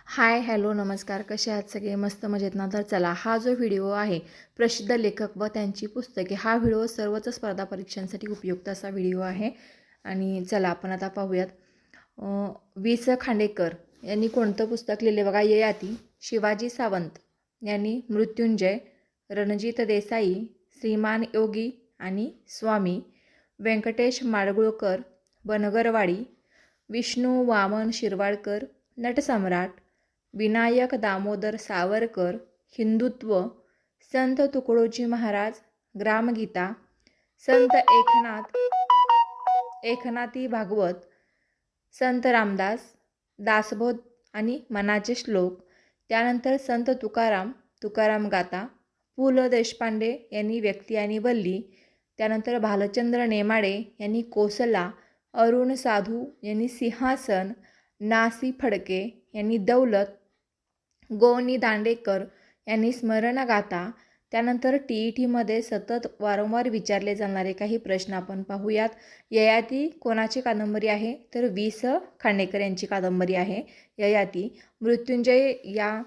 Hi hello नमस्कार, कसे आहात सगळे? मस्त मजेत ना? तर चला, हा जो व्हिडिओ आहे प्रसिद्ध लेखक व त्यांची पुस्तके, हा व्हिडिओ सर्वच स्पर्धा परीक्षांसाठी उपयुक्त असा व्हिडिओ आहे. आणि चला आपण आता पाहूयात. वि स खांडेकर यांनी कोणतं पुस्तक लिहिले बघा. ययाती. शिवाजी सावंत यांनी मृत्युंजय. रणजित देसाई श्रीमान योगी आणि स्वामी. व्यंकटेश माडगुळकर बनगरवाडी. विष्णू वामन शिरवाडकर नटसम्राट. विनायक दामोदर सावरकर हिंदुत्व. संत तुकडोजी महाराज ग्रामगीता. संत एकनाथी भागवत. संत रामदास दासबोध आणि मनाचे श्लोक. त्यानंतर संत तुकाराम गाथा. पु ल देशपांडे यांनी व्यक्ती आणि वल्ली. त्यानंतर भालचंद्र नेमाडे यांनी कोसला. अरुण साधू यांनी सिंहासन. ना सी फडके यांनी दौलत. गो नि दांडेकर यांनी स्मरणगाथा. त्यानंतर टीईटीमध्ये सतत वारंवार विचारले जाणारे काही प्रश्न आपण पाहूयात. ययाती कोणाची कादंबरी आहे? तर वि स खांडेकर यांची कादंबरी आहे ययाती. मृत्युंजय या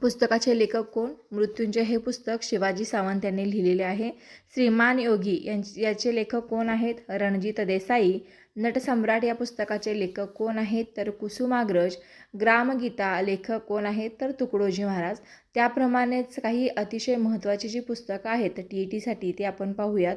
पुस्तकाचे लेखक कोण? मृत्युंजय हे पुस्तक शिवाजी सावंत यांनी लिहिलेले आहे. श्रीमान योगी याचे लेखक कोण आहेत? रणजित देसाई. नटसम्राट या पुस्तकाचे लेखक कोण आहेत? तर कुसुमाग्रज. ग्रामगीता लेखक कोण आहेत? तर तुकडोजी महाराज. त्याप्रमाणेच काही अतिशय महत्त्वाची जी पुस्तकं आहेत टीईटीसाठी ते आपण पाहूयात.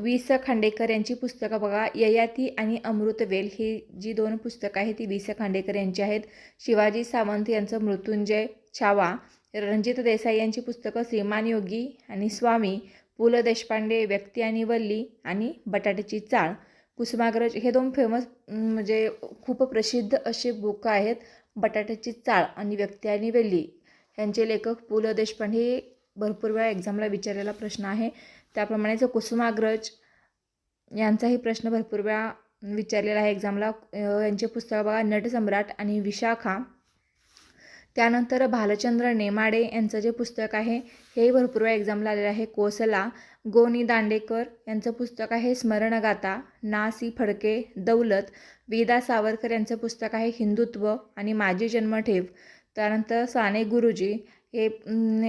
वि स खांडेकर यांची पुस्तकं बघा. ययाती आणि अमृतवेल ही जी दोन पुस्तकं आहेत ती वि स खांडेकर यांची आहेत. शिवाजी सावंत यांचं मृत्युंजय छावा. रणजित देसाई यांची पुस्तकं श्रीमान योगी आणि स्वामी. पु ल देशपांडे व्यक्ती आणि वल्ली आणि बटाट्याची चाळ. कुसुमाग्रज हे दोन फेमस म्हणजे खूप प्रसिद्ध असे बुक आहेत. बटाट्याची चाळ आणि व्यक्ती आणि वल्ली यांचे लेखक पु ल देशपांडे. हे भरपूर वेळा एक्झामला विचारलेला प्रश्न आहे. त्याप्रमाणेच कुसुमाग्रज यांचाही प्रश्न भरपूर वेळा विचारलेला आहे एक्झामला. यांचे पुस्तक बघा. नटसम्राट आणि विशाखा. त्यानंतर भालचंद्र नेमाडे यांचं जे पुस्तक आहे हे भरपूर वेळा एक्झामला आलेलं आहे. कोसला. गो नि दांडेकर यांचं पुस्तक आहे स्मरणगाथा. ना सी फडके दौलत. विदा सावरकर यांचं पुस्तक आहे हिंदुत्व आणि माझी जन्मठेप. त्यानंतर साने गुरुजी हे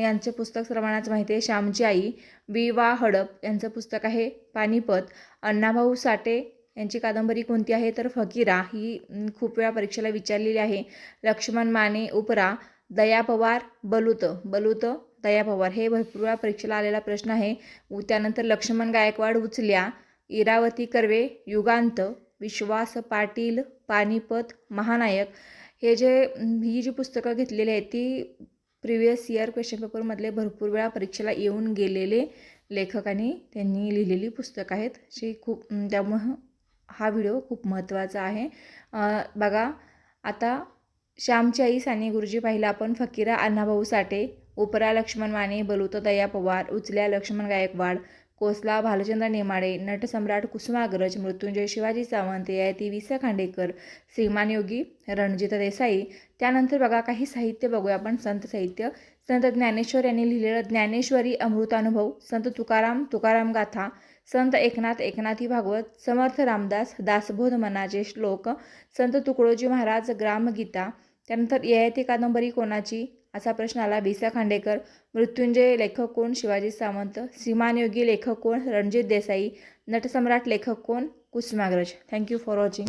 यांचे पुस्तक सर्वांनाच माहिती आहे श्यामची आई. वि वा हडप यांचं पुस्तक आहे पानिपत. अण्णाभाऊ साठे यांची कादंबरी कोणती आहे? तर फकीरा. ही खूप वेळा परीक्षेला विचारलेली आहे. लक्ष्मण माने उपरा. दया पवार बलूत दया पवार हे भरपूर वेळा परीक्षेला आलेला प्रश्न आहे. त्यानंतर लक्ष्मण गायकवाड उचल्या. इरावती कर्वे युगांत. विश्वास पाटील पानिपत महानायक. ही जी पुस्तकं घेतलेली आहेत ती प्रिव्हियस इयर क्वेश्चन पेपरमधले भरपूर वेळा परीक्षेला येऊन गेलेले लेखकांनी त्यांनी लिहिलेली पुस्तकं आहेत. त्यामुळं हा व्हिडिओ खूप महत्त्वाचा आहे. बघा आता श्यामची आई साने गुरुजी पाहिला आपण. फकीरा अण्णाभाऊ साठे. उपरा लक्ष्मण माने. बलूत दया पवार. उचल्या लक्ष्मण गायकवाड. कोसला भालचंद्र नेमाडे. नटसम्राट कुसुमाग्रज. मृत्युंजय शिवाजी सावंत. ययाती वि स खांडेकर. श्रीमान योगी रणजित देसाई. त्यानंतर बघा काही साहित्य बघूया आपण. संत साहित्य. संत ज्ञानेश्वर यांनी लिहिलेलं ज्ञानेश्वरी अमृतानुभव. संत तुकाराम गाथा. संत एकनाथी भागवत. समर्थ रामदास दासबोध मनाचे श्लोक. संत तुकडोजी महाराज ग्रामगीता. त्यानंतर ययाती कादंबरी कोणाची असा प्रश्न आला. वि स खांडेकर. मृत्युंजय लेखक कोण? शिवाजी सावंत. श्रीमान योगी लेखक कोण? रणजित देसाई. नटसम्राट लेखक कोण? कुसुमाग्रज. Thank you for watching.